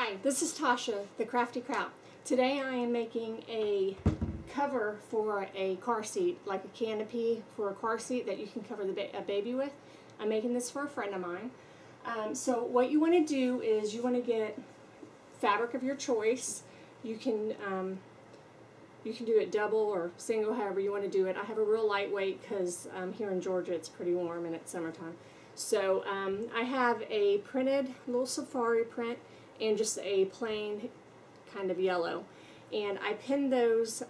Hi, this is Tasha, the Crafty Kraut. Today I am making a cover for a car seat, like a canopy for a car seat that you can cover a baby with. I'm making this for a friend of mine. So what you want to do is you want to get fabric of your choice. You can do it double or single, however you want to do it. I have a real lightweight because here in Georgia it's pretty warm and it's summertime. So I have a printed little safari print and just a plain kind of yellow. And I pinned those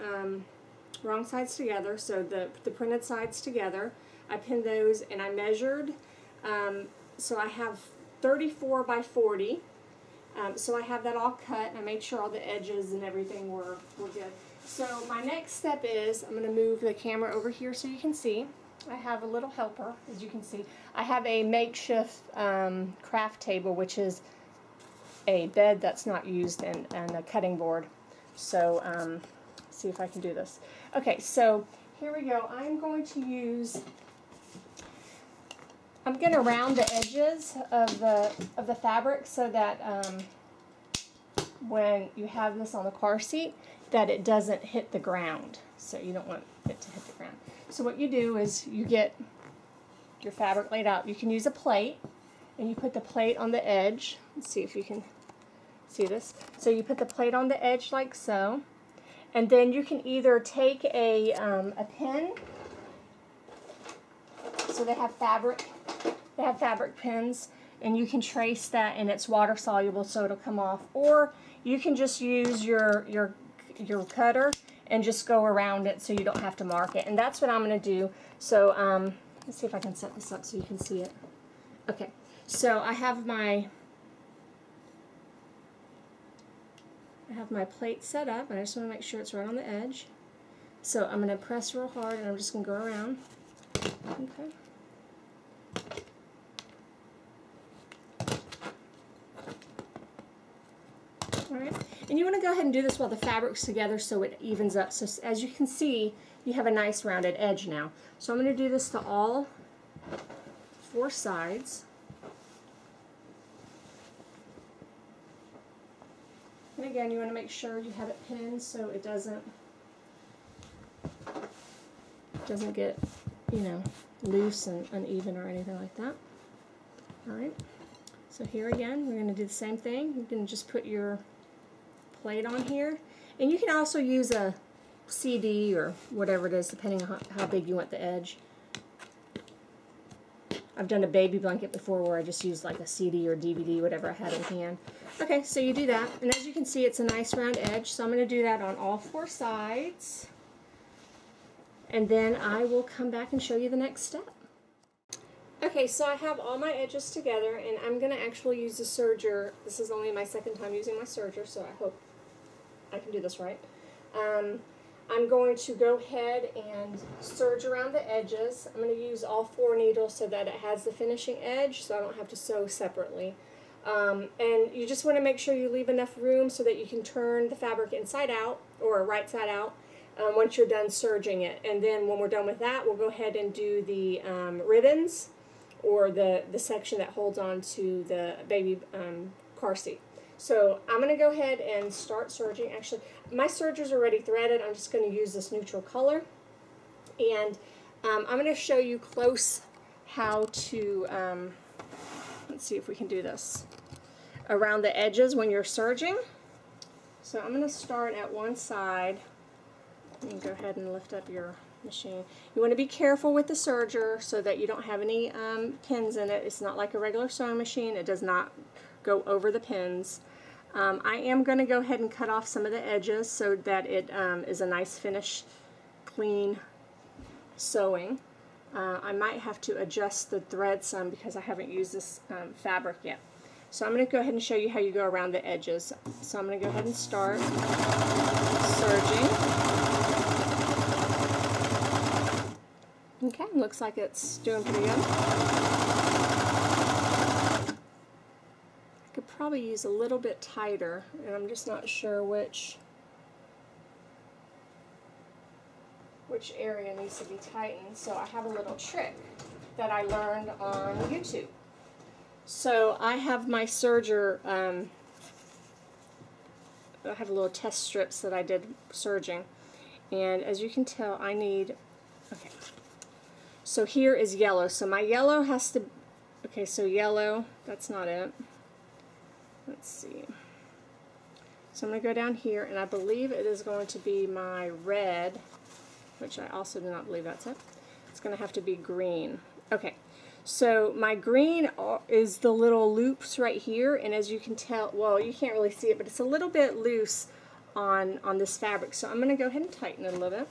wrong sides together, so the printed sides together. I pinned those and I measured. So I have 34 by 40. So I have that all cut and I made sure all the edges and everything were good. So my next step is I'm going to move the camera over here so you can see. I have a little helper, as you can see. I have a makeshift craft table, which is a bed that's not used and a cutting board. So see if I can do this. Okay, so here we go. I'm going to round the edges of the fabric so that when you have this on the car seat, that it doesn't hit the ground. So you don't want it to hit the ground. So what you do is you get your fabric laid out. You can use a plate, and you put the plate on the edge. Let's see if you can see this. So you put the plate on the edge like so, and then you can either take a pin. So they have fabric pins, and you can trace that, and it's water soluble, so it'll come off. Or you can just use your cutter and just go around it so you don't have to mark it. And that's what I'm going to do. So let's see if I can set this up so you can see it. Okay, so I have my plate set up, and I just want to make sure it's right on the edge. So I'm going to press real hard, and I'm just going to go around. Okay. Alright, and you want to go ahead and do this while the fabric's together so it evens up. So as you can see, you have a nice rounded edge now. So I'm going to do this to all 4 sides. And again, you want to make sure you have it pinned so it doesn't get, you know, loose and uneven or anything like that. Alright, so here again, we're going to do the same thing. You're going to just put your plate on here, and you can also use a CD or whatever it is, depending on how big you want the edge. I've done a baby blanket before where I just used like a CD or DVD, whatever I had in hand. Okay, so you do that, and as you can see, it's a nice round edge, so I'm going to do that on all 4 sides, and then I will come back and show you the next step. Okay, so I have all my edges together, and I'm going to actually use the serger. This is only my second time using my serger, so I hope I can do this right. I'm going to go ahead and serge around the edges. I'm going to use all 4 needles so that it has the finishing edge, so I don't have to sew separately. And you just want to make sure you leave enough room so that you can turn the fabric inside out, or right side out, once you're done serging it. And then when we're done with that, we'll go ahead and do the ribbons, or the section that holds on to the baby car seat. So I'm going to go ahead and start serging. Actually, my serger's already threaded. I'm just going to use this neutral color. And I'm going to show you close how to, let's see if we can do this, around the edges when you're serging. So I'm going to start at one side. You can go ahead and lift up your machine. You want to be careful with the serger so that you don't have any pins in it. It's not like a regular sewing machine. It does not go over the pins. I am going to go ahead and cut off some of the edges so that it is a nice finish, clean sewing. I might have to adjust the thread some because I haven't used this fabric yet. So I'm going to go ahead and show you how you go around the edges. So I'm going to go ahead and start serging. Okay, looks like it's doing pretty good. I could probably use a little bit tighter, and I'm just not sure which area needs to be tightened. So I have a little trick that I learned on YouTube. So I have my serger I have little test strips that I did serging. And as you can tell, I need, okay, so here is yellow. So my yellow has to, okay, so yellow, that's not it. Let's see. So I'm going to go down here, and I believe it is going to be my red, which I also do not believe that's it. It's going to have to be green. Okay, so my green is the little loops right here, and as you can tell, well, you can't really see it, but it's a little bit loose on this fabric. So I'm going to go ahead and tighten it a little bit.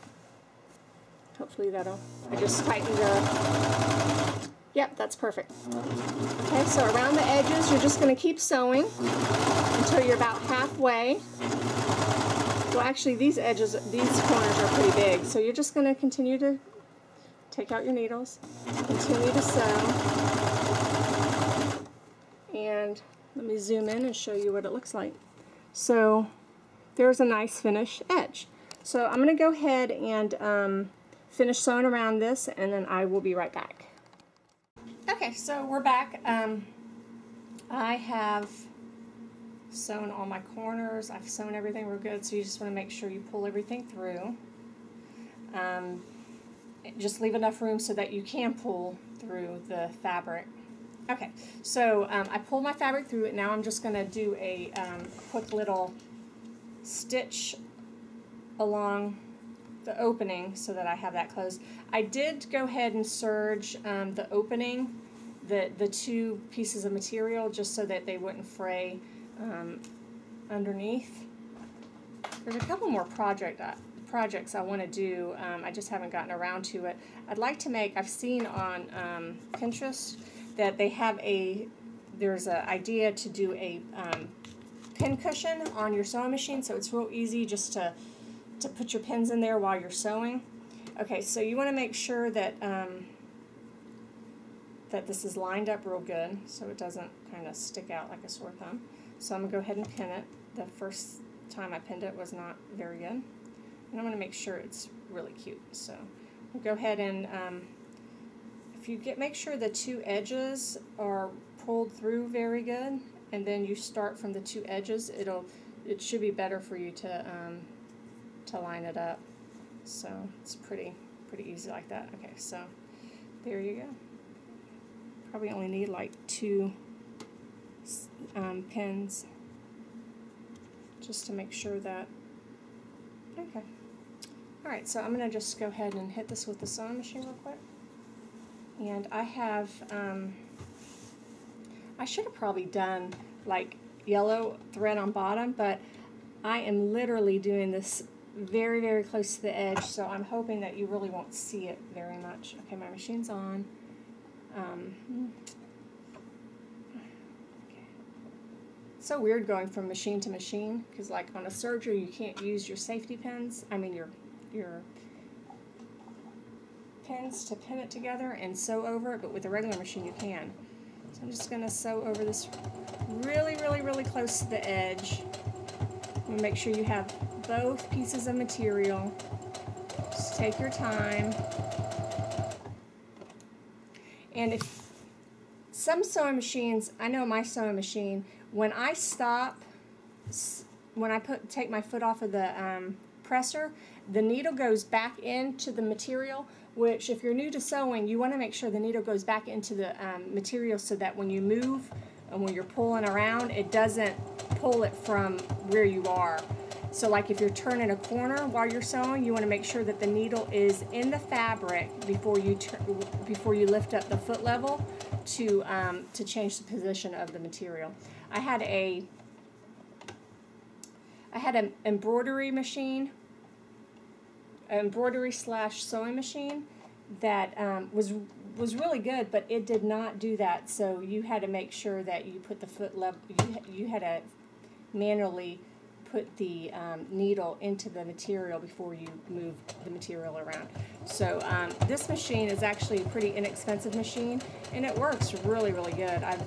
Hopefully that'll, I just tightened the, yep, that's perfect. Okay, so around the edges, you're just going to keep sewing until you're about halfway. Well, actually, these edges, these corners are pretty big, so you're just going to continue to take out your needles, continue to sew, and let me zoom in and show you what it looks like. So there's a nice finished edge. So I'm going to go ahead and finish sewing around this, and then I will be right back. Okay, so we're back. I have sewn all my corners. I've sewn everything real good, so you just want to make sure you pull everything through. Just leave enough room so that you can pull through the fabric. Okay, so I pulled my fabric through it. Now I'm just going to do a quick little stitch along the opening so that I have that closed. I did go ahead and serge the opening, the two pieces of material, just so that they wouldn't fray underneath. There's a couple more projects I want to do. I just haven't gotten around to it. I'd like to make, I've seen on Pinterest that they have there's an idea to do a pin cushion on your sewing machine, so it's real easy just to put your pins in there while you're sewing. Okay, so you want to make sure that that this is lined up real good so it doesn't kind of stick out like a sore thumb. So I'm going to go ahead and pin it. The first time I pinned it was not very good. And I'm going to make sure it's really cute. So we'll go ahead and if you make sure the two edges are pulled through very good, and then you start from the two edges, it should be better for you to line it up. So it's pretty easy like that. Okay, so there you go. Probably only need like 2 pins just to make sure that, okay. Alright, so I'm going to just go ahead and hit this with the sewing machine real quick. And I have, I should have probably done like yellow thread on bottom, but I am literally doing this very, very close to the edge, so I'm hoping that you really won't see it very much. Okay, my machine's on. It's so weird going from machine to machine, because like on a serger you can't use your safety pins, I mean your pins to pin it together and sew over it, but with a regular machine you can. So I'm just going to sew over this really, really, really close to the edge. And make sure you have both pieces of material. Just take your time. And if some sewing machines, I know my sewing machine, when I stop, when I take my foot off of the presser, the needle goes back into the material, which if you're new to sewing, you want to make sure the needle goes back into the material so that when you move and when you're pulling around, it doesn't pull it from where you are. So like if you're turning a corner while you're sewing, you want to make sure that the needle is in the fabric before you lift up the foot level to change the position of the material. I had an embroidery machine, embroidery / sewing machine that was really good, but it did not do that. So you had to make sure that you put the foot level. You had to manually put the needle into the material before you move the material around. So this machine is actually a pretty inexpensive machine, and it works really, really good. I've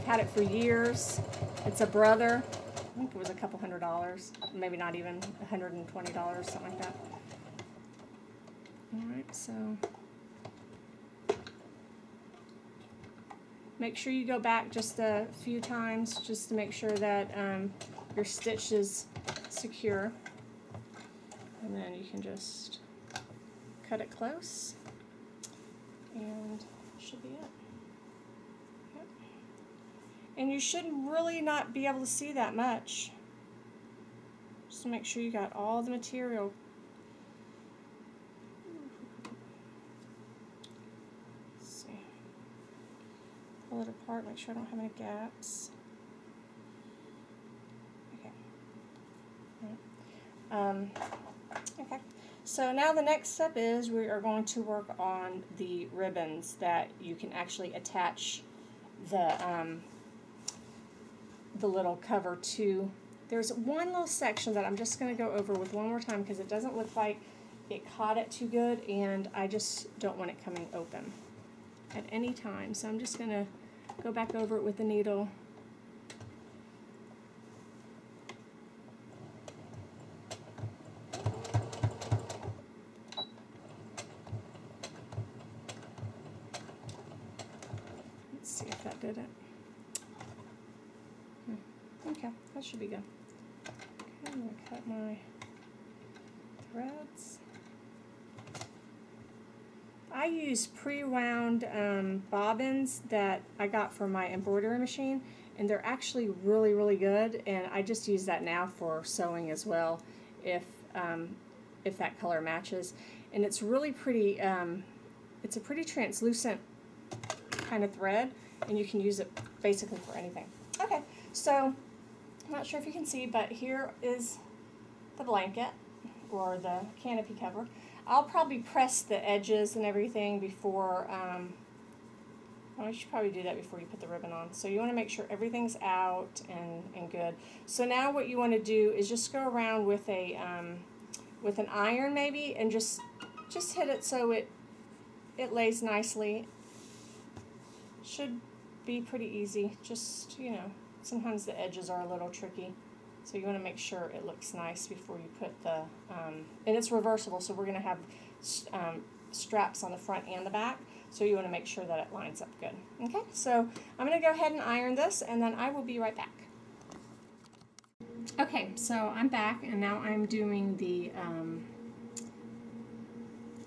had it for years. It's a Brother. I think it was a couple $100, maybe not even $120, something like that. Alright, so Make sure you go back just a few times just to make sure that your stitch is secure. And then you can just cut it close, and that should be it. Yep. And you should really not be able to see that much. Just to make sure you got all the material. Let's see. Pull it apart, make sure I don't have any gaps. Okay. Okay. So now the next step is we are going to work on the ribbons that you can actually attach the little cover to. There's one little section that I'm just going to go over with one more time because it doesn't look like it caught it too good, and I just don't want it coming open at any time. So I'm just going to go back over it with the needle. See if that did it. Okay, that should be good. Okay, I'm going to cut my threads. I use pre-wound bobbins that I got from my embroidery machine, and they're actually really, really good, and I just use that now for sewing as well if that color matches. And it's really pretty, it's a pretty translucent kind of thread, and you can use it basically for anything. Okay, so I'm not sure if you can see, but here is the blanket or the canopy cover. I'll probably press the edges and everything before, well, you should probably do that before you put the ribbon on. So you want to make sure everything's out and good. So now what you want to do is just go around with a with an iron maybe, and just hit it so it lays nicely. Should be pretty easy. Just, you know, sometimes the edges are a little tricky, so you want to make sure it looks nice before you put the and it's reversible, so we're going to have straps on the front and the back, so you want to make sure that it lines up good. Okay, so I'm going to go ahead and iron this, and then I will be right back. Okay, so I'm back, and now I'm doing the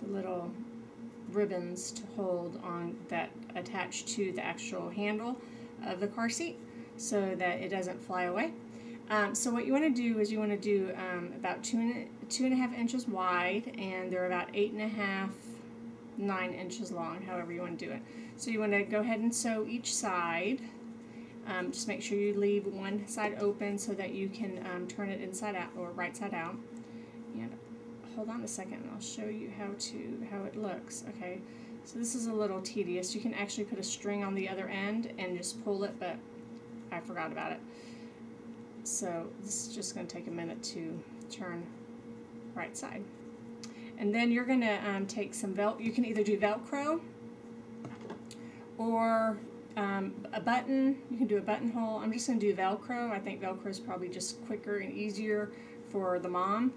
little ribbons to hold on that attach to the actual handle of the car seat so that it doesn't fly away. So what you want to do is you want to do about 2.5 inches wide, and they're about 8.5, 9 inches long, however you want to do it. So you want to go ahead and sew each side. Just make sure you leave one side open so that you can turn it inside out or right side out. And hold on a second, and I'll show you how it looks. Okay, so this is a little tedious. You can actually put a string on the other end and just pull it, but I forgot about it. So this is just going to take a minute to turn right side. And then you're going to take some you can either do Velcro or a button. You can do a buttonhole. I'm just going to do Velcro. I think Velcro is probably just quicker and easier for the mom.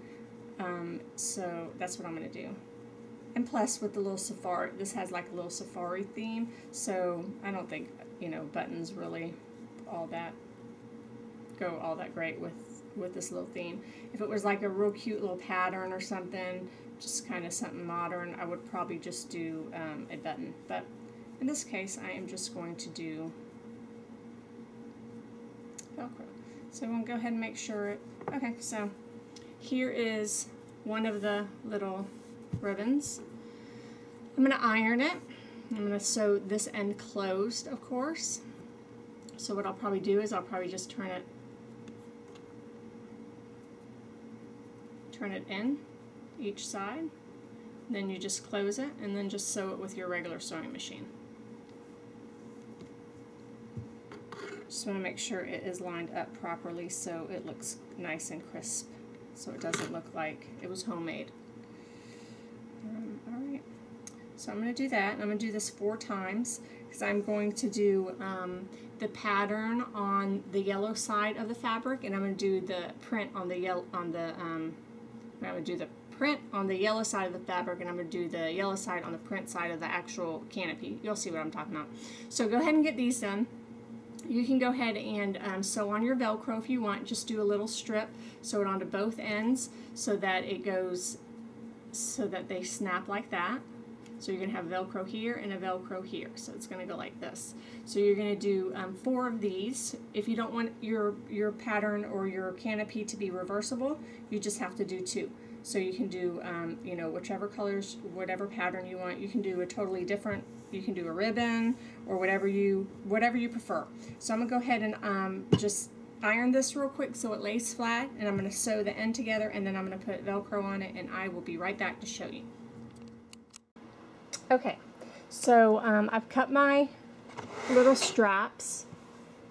So that's what I'm going to do. And plus with the little safari, this has like a little safari theme, so I don't think, you know, buttons really go all that great with this little theme. If it was like a real cute little pattern or something, just kind of something modern, I would probably just do a button. But in this case, I am just going to do Velcro. So I'm going to go ahead and make sure okay, so here is one of the little ribbons. I'm going to iron it. I'm going to sew this end closed, of course. So what I'll probably do is I'll probably just turn it in each side. Then you just close it, and then just sew it with your regular sewing machine. Just want to make sure it is lined up properly so it looks nice and crisp, so it doesn't look like it was homemade. Alright, so I'm going to do that, and I'm going to do this 4 times because I'm going to do the pattern on the yellow side of the fabric, and I'm going to do the print on the I'm going to do the print on the yellow side of the fabric, and I'm going to do the yellow side on the print side of the actual canopy. You'll see what I'm talking about. So go ahead and get these done. You can go ahead and sew on your Velcro if you want. Just do a little strip, sew it onto both ends so that it goes, so that they snap like that. So you're going to have Velcro here and a Velcro here. So it's going to go like this. So you're going to do 4 of these. If you don't want your pattern or your canopy to be reversible, you just have to do 2. So you can do, you know, whichever colors, whatever pattern you want. You can do a totally different, you can do a ribbon or whatever you prefer. So I'm going to go ahead and just iron this real quick so it lays flat, and I'm going to sew the end together, and then I'm going to put Velcro on it, and I will be right back to show you. Okay, so I've cut my little straps,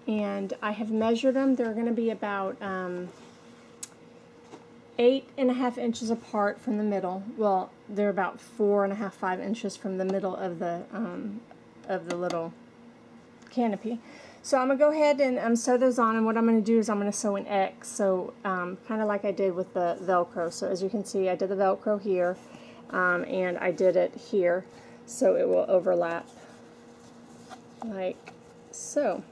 and I have measured them. They're going to be about 8.5 inches apart from the middle. Well, they're about 4.5, 5 inches from the middle of the little canopy. So I'm going to go ahead and sew those on, and what I'm going to do is I'm going to sew an X, so kind of like I did with the Velcro. So as you can see, I did the Velcro here, and I did it here, so it will overlap like so.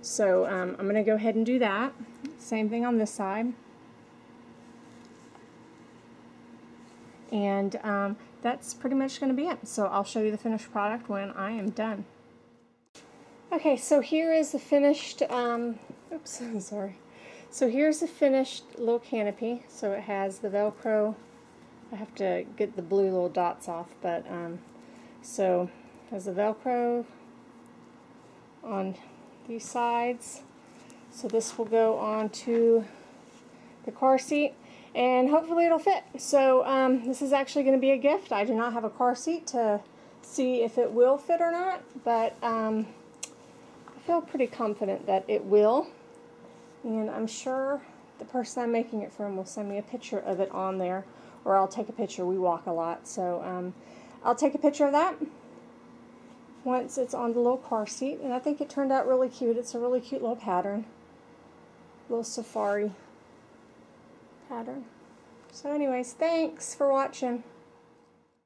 So I'm going to go ahead and do that. Same thing on this side. And that's pretty much going to be it. So I'll show you the finished product when I am done. Okay, so here is the finished, oops, I'm sorry. So here's the finished little canopy. So it has the Velcro. I have to get the blue little dots off, but so it has the Velcro on these sides. So this will go onto the car seat, and hopefully it'll fit. So this is actually going to be a gift. I do not have a car seat to see if it will fit or not, but I feel pretty confident that it will, and I'm sure the person I'm making it from will send me a picture of it on there, or I'll take a picture. We walk a lot, so I'll take a picture of that once it's on the little car seat. And I think it turned out really cute. It's a really cute little pattern, little safari pattern. So anyways, thanks for watching.